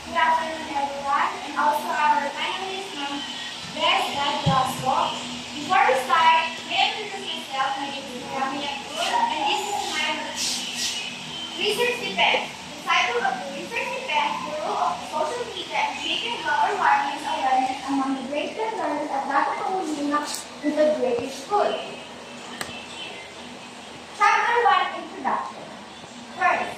Good afternoon, everyone, and also our panelists from Best Guide Glasgow. Before we start, may I introduce myself. My name is Ramya Abdul, and this is my research defense. The title of the research defense, the role of social media in shaping global warming awareness among the greatest learners at Dato Paulina Integrated School. Chapter 1, Introduction. First,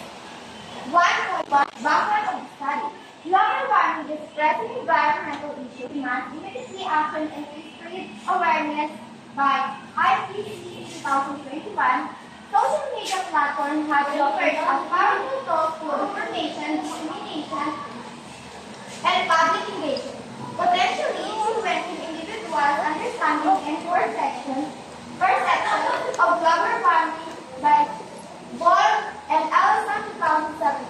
1.1 Background of the study. Global warming is a present environmental issue demands immediate action and spread awareness by IPCC 2021. Social media platforms have offered a powerful tool for information dissemination and public engagement, potentially influencing individuals' understanding and perception of global warming by Ball and Allison 2007.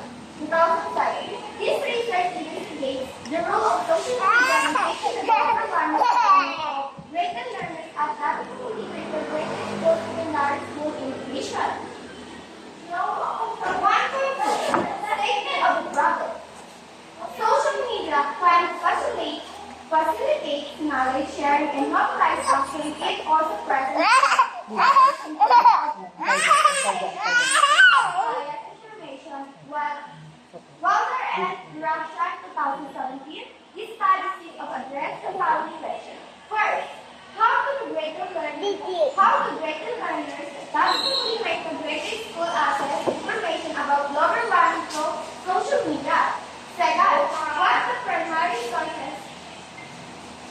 This research investigates the role of social media in shaping the global warming of greater learners at Dato Integrated School Secondary School Education. 1.2 Statement of the problem. Social media can facilitate knowledge sharing and mobilize action. It also presents information. Walter and Ramshack 2017, this study seeks to address the following questions. First, how do greater learners successfully make the greater school access information about global warming through social media? Second, what are the primary sources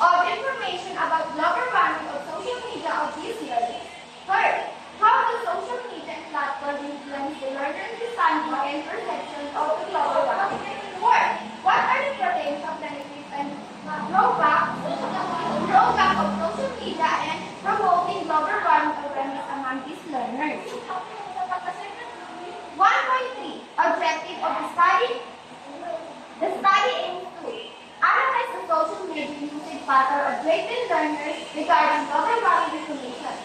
of information about global warming of social media of these learners? Third, how do social media platforms influence the learner's understanding and perception of the global warming? Fourth, what are the potential benefits and drawbacks of social media and promoting global warming awareness among these learners? 1.3 Objective of the study. The study aims to analyze the social media usage pattern of grade learners regarding global warming information.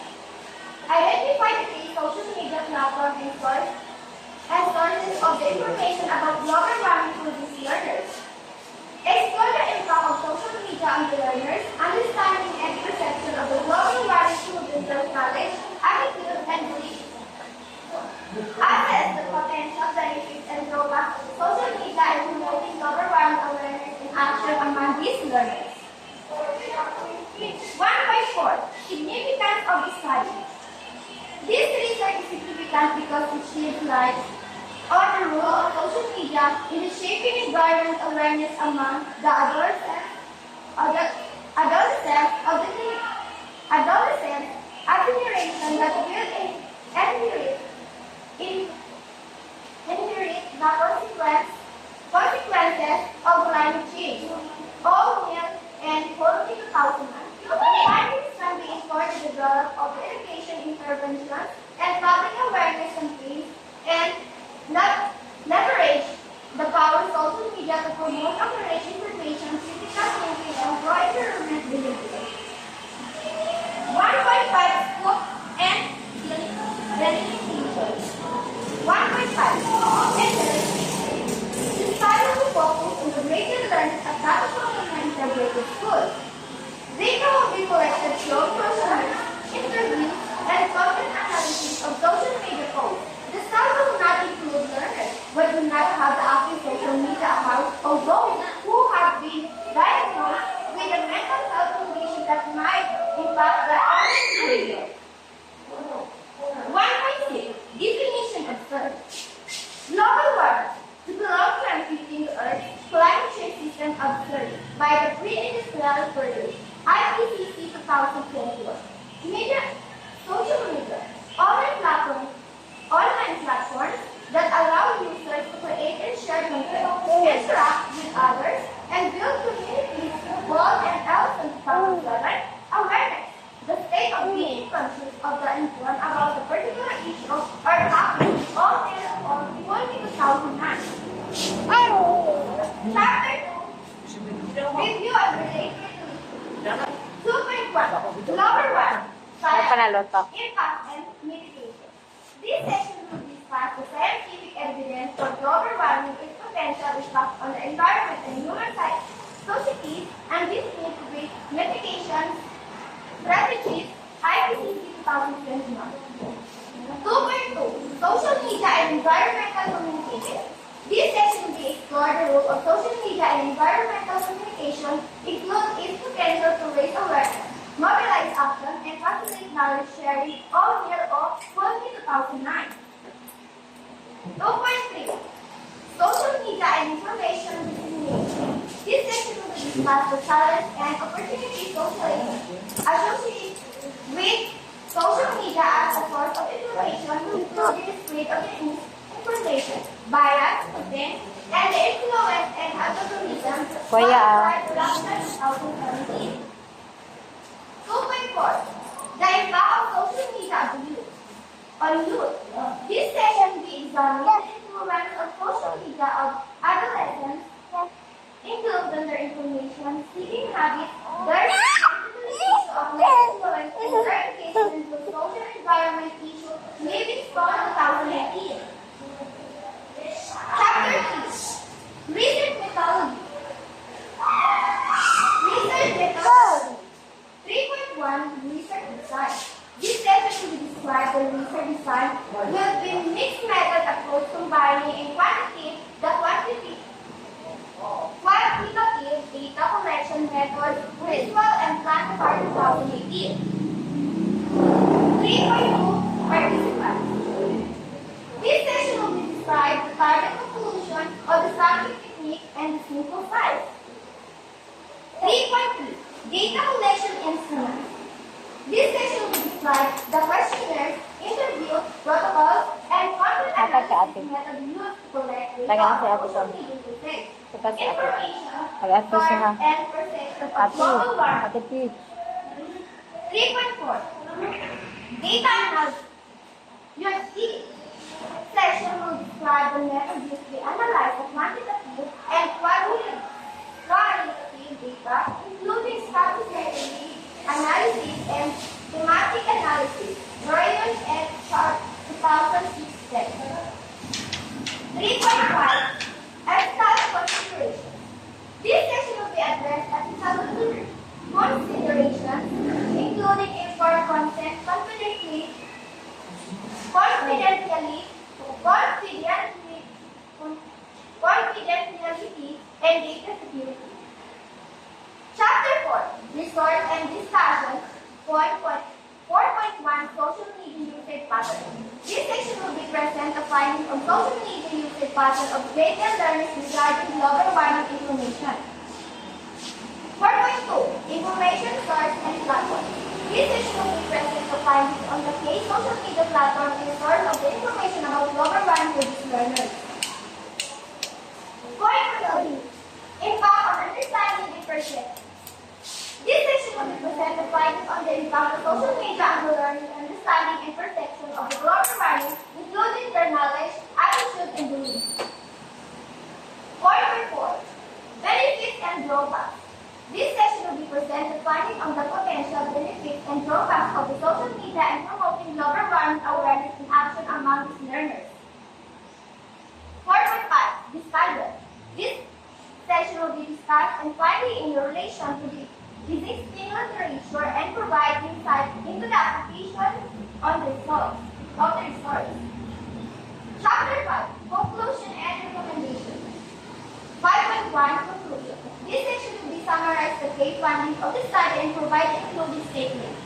Identify the key social media platforms and sources of the information about global warming for these learners. Explore the impact of social media on the learners, understanding and perception of the global warming through their knowledge, attitude, and beliefs. Assess the potential benefits and drawbacks of social media in promoting global warming awareness and action among these learners. 1.4 Significance of the study. This research is significant because it sheds light on the role of social media in the shaping environment awareness among the adolescents of the generation that will inherit the consequences of climate change. All Mill and Holty 2009. Findings can be employed to develop of education interventions and public awareness campaigns and leverage the power of social media to promote accurate information, critical thinking, and pro-environment behavior. 1.5 Scope and Delimitation. 1.5 The study will focus on the greater learners at Dato Paulina Integrated School. Data will be collected through questionnaires, interviews, and content analysis of social media posts. The study will not include learners who do not have the active social media accounts or those who have been diagnosed with a mental health condition that might impact their online behavior. 1.6 Definition of Earth. Global warming. The long-term heating of Earth's climate change system observed by the pre-industrial period, IPCC 2021. Media, social media, online platforms that allow users to create and share content, interact with others, and build communities. Ball and Allison 2007. Awareness. The state of being conscious of the informed about the particular issue or topic. All Mill on Holty 2009. Chapter 2. Review and related to 2.1 Global warming. Impact and mitigation. This section will discuss the scientific evidence for global warming, its potential impact on the environment and human society, and this needs to be mitigation strategies IPCC 2021. 2.2 Social media and environmental communication. This section will explore the role of social media and environmental communication, include its potential to raise awareness, mobilize action, and facilitate knowledge sharing, all year of 2009. 2.3 Social media and information dissemination. This section will discuss the challenges and opportunities associated with social media as a source of information, including the spread of misinformation, bias, content, and the influence and algorithm of 2017. 2.4 The impact of social media on youth. This section will examine the influence of social media of adolescents, including their information seeking habits, their sensitivity to online influence, and their engagement into social environment issues living strong 2018. Chapter 3 Research Methodology. Research Methodology. 3.1 Research Design. This section will describe the research design will be mixed method approach combining quantitative data collection methods, visual and classifier 2018. 3.2 Participants. This section will describe the target conclusion of the sampling technique and the sample size. 3.3 Data collection instruments. This section will describe the questionnaires, interview, protocols, and content analysis method used to collect data on social media usage, information, facts, and perception of global warming. 3.4 Data analysis. Your C section will describe the method used to analyze the quantitative and qualitative data, including stratigraphy analysis and thematic analysis, Bryan and Sharp 2006 section. 3.5 Ethical considerations. This section will be addressed ethical considerations, including informed consent, confidentiality, and data security. Chapter 4 Resource and Discussion 4.1 Social Media Usage Pattern. This section will be present the findings of social media usage pattern of grade learners regarding global warming information. 4.2 Information Source and Platform. This section will be present the findings on the case social media platform and source of the information about global warming for these learners. 4.3 Impact on understanding and perception. This section will be present the findings on the impact of social media on the learning, understanding, and perception of the global warming, including their knowledge, attitudes, and beliefs. 4.4 Benefits and drawbacks. This section will be present the findings on the potential benefits and drawbacks of the social media and promoting global warming awareness and action among its learners. 4.5 Discussion. This section will be discussed and finding in relation to the disease stimulant literature and provide insight into the application on the results of the research. Chapter 5 Conclusion and Recommendation. 5.1 Conclusion. This section will be summarize the case findings of the study and provide including statements.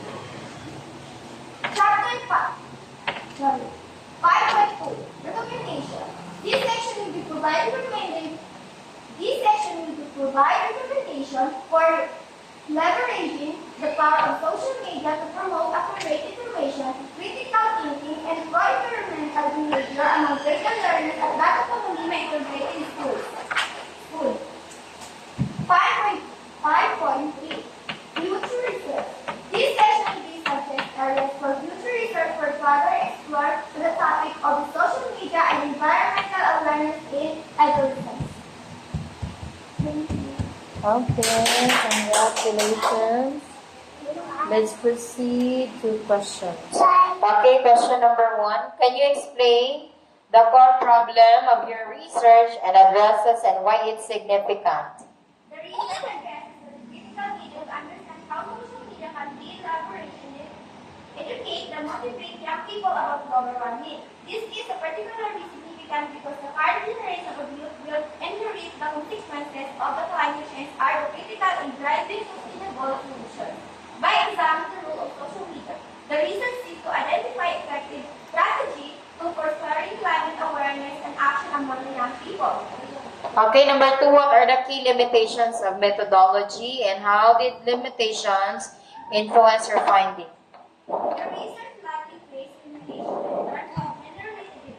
Chapter 5.2 Recommendation. This section will be provide recommendation for leveraging the power of social media to promote accurate information, critical thinking, and pro-environmental behavior among grade learners at Batang Manila Integrated Schools. 5.3 Future Research. This section will be subject areas for future research for further explore the topic of social media and environmental awareness in adolescents. Okay, congratulations. Let's proceed to questions. Okay, question number 1. Can you explain the core problem of your research and addresses and why it's significant. The research addresses the critical need to understand how social media can be elaborate and educate and motivate young people about global warming. This is particularly significant because the current generation of youth will inherit the consequences of the climate change are critical in driving sustainable solutions. By examining the role of social media, the research seeks to identify effective strategies to fostering climate awareness and action among the young people. Okay, number 2, what are the key limitations of methodology and how did limitations influence your finding? The research likely placed limitations in terms of generality.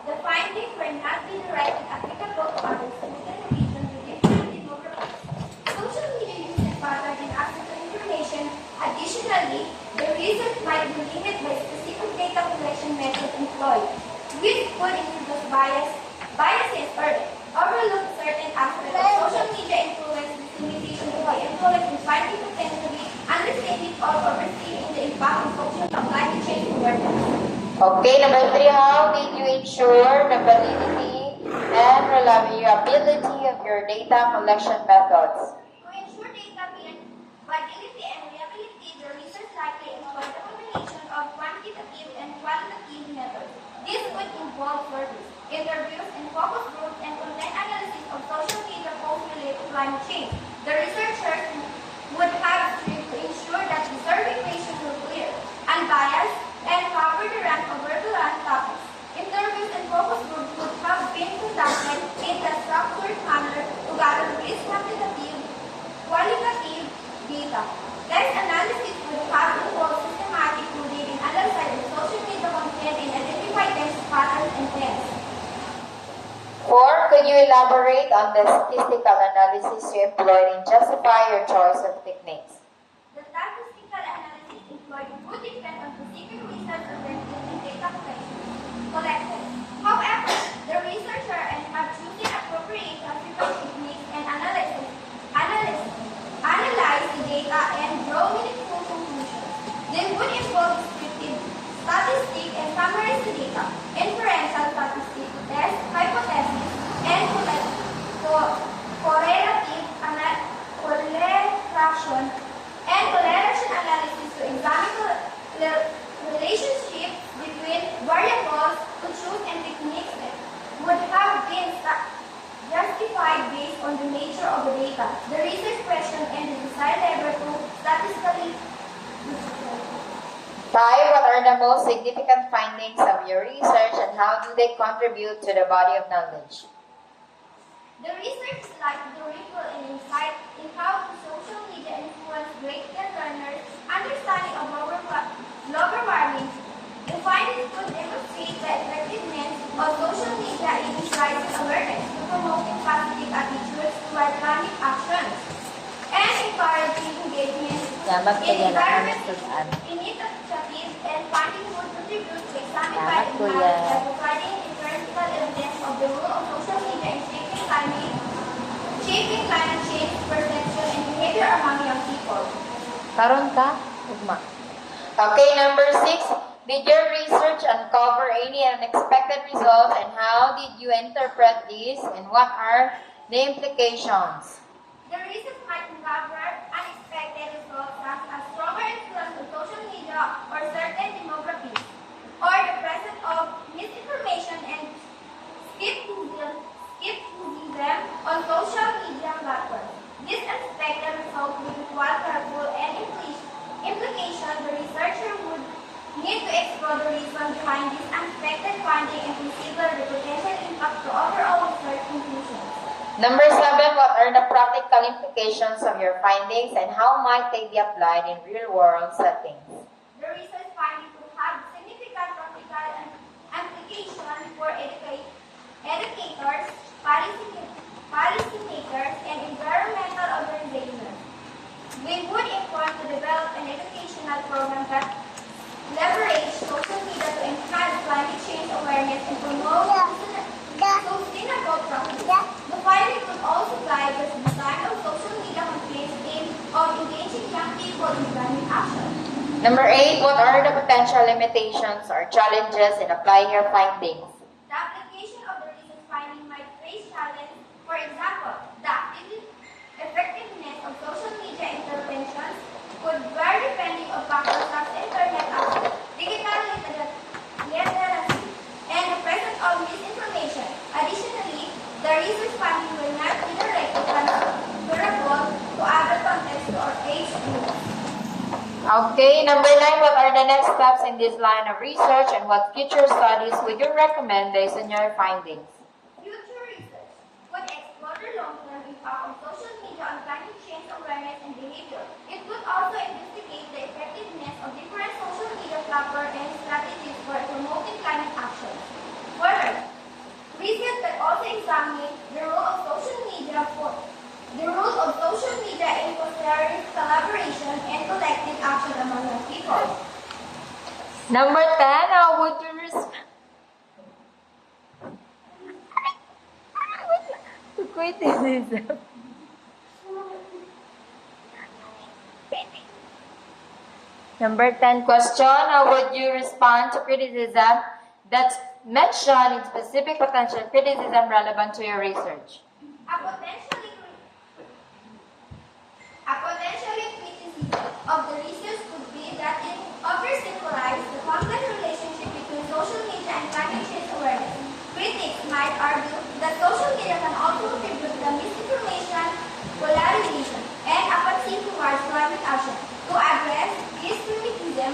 The findings were not being directly applicable to others within the region with different demographics. Social media usage pattern and access to information. Additionally, the research might be limited by specific data collection methods employed, which could introduce biases or overlook certain aspects of social media influence. This limitation by influence in finding potentially understanding or overseeing the impact of social climate change awareness. Okay, number 3, how did you ensure the validity and reliability of your data collection methods? To ensure data validity and reliability, the research likely employed a combination of quantitative and qualitative methods. This would involve surveys, interviews, and focus groups and content analysis of social media posts related to climate change. The researchers would have strict to ensure that the survey questions were clear, unbiased, and covered the range of relevant topics. Interviews and focus groups would have been conducted in a structured manner to gather rich qualitative data. Test analysis would have involved systematic coding and analysis of social media content and identify test patterns and trends. 4, could you elaborate on the statistical analysis you employed and justify your choice of techniques? The statistical analysis employed would depend on specific research objectives and data collected. However, the researcher are choosing appropriate classification techniques and analyze the data and draw meaningful conclusions. They would involve descriptive statistics and summarize the data, inferential statistics to test hypotheses, and correlation analysis to examine the relationship between variables to choose and techniques that would have been justified based on the nature of the data, the research question, and the desired level to statistically. 5, what are the most significant findings of your research and how do they contribute to the body of knowledge? The research is likely to reveal an insight in how social media influence great-care learners' understanding of global warming. The findings could demonstrate the effectiveness of social media in raising awareness to promoting positive attitudes toward climate actions and encouraging engagement in environmental initiatives and finding would contribute to examine by providing empirical evidence of the role of social media in shaping climate change perception and behavior among young people. Karon ka? Ugma. Okay, number 6. Did your research uncover any unexpected results and how did you interpret these and what are the implications? The research might uncover unexpected results such as stronger influence of social media or certain demographics, or the presence of misinformation and skepticism on social media platforms. This unexpected result would require careful and implication. The researcher would need to explore the reason behind this unexpected finding and consider the potential impact to overall research conclusions. Number 7, what are the practical implications of your findings and how might they be applied in real-world settings? The research findings could have significant practical implications for educators, policymakers, and environmental organizations. We would inform to develop an educational program that leverage social media to enhance climate change awareness and promote sustainable practice. The finding could also guide the design of social media campaigns aimed at engaging young people in climate action. Number 8, what are the potential limitations or challenges in applying your findings? The application of the research finding might face challenge. For example, the effectiveness of social media interventions could vary depending on factors such as internet access, digital literacy, and the presence of misinformation. Additionally, the research finding will not be directly transferable to other contexts or age groups. Okay, number 9, what are the next steps in this line of research and what future studies would you recommend based on your findings? Future research would explore the long-term impact of social media on climate change awareness and behavior. It would also investigate the effectiveness of different social media platforms and strategies for promoting climate action. Further, research could also examine the role of social media in fostering collaboration and collective action among young people. Number 10, how would you respond to criticism? Number 10 question, how would you respond to criticism that's mentioned in specific potential criticism relevant to your research? A potentially criticism of the research could be that it oversimplifies the complex relationship between social media and climate change awareness. Critics might argue that social media can also contribute to the misinformation, polarization, and apathy towards climate action. To address this criticism,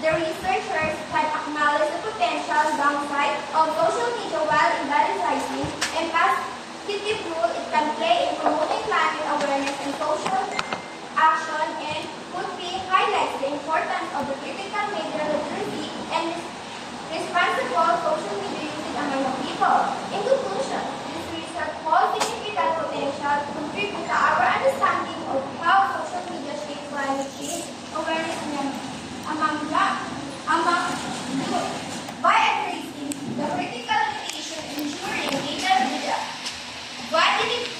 the researchers had acknowledged the potential downside of social media while emphasizing and positive role it can play in promoting climate awareness and social action, and could be highlights the importance of the critical media literacy and responsible social media usage among young people. In conclusion, this research holds significant potential to contribute to our understanding of how social media shapes climate change awareness among youth. By addressing the critical limitation ensuring data validity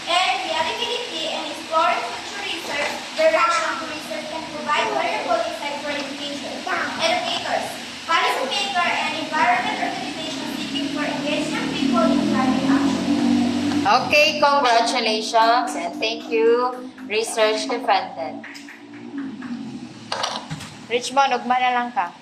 and reliability and exploring future research direction to research can provide valuable insight for educators, policymakers, and environment organizations seeking for engagement people in climate action. Okay, congratulations and thank you, research defendant. Richmond, ugma na lang ka.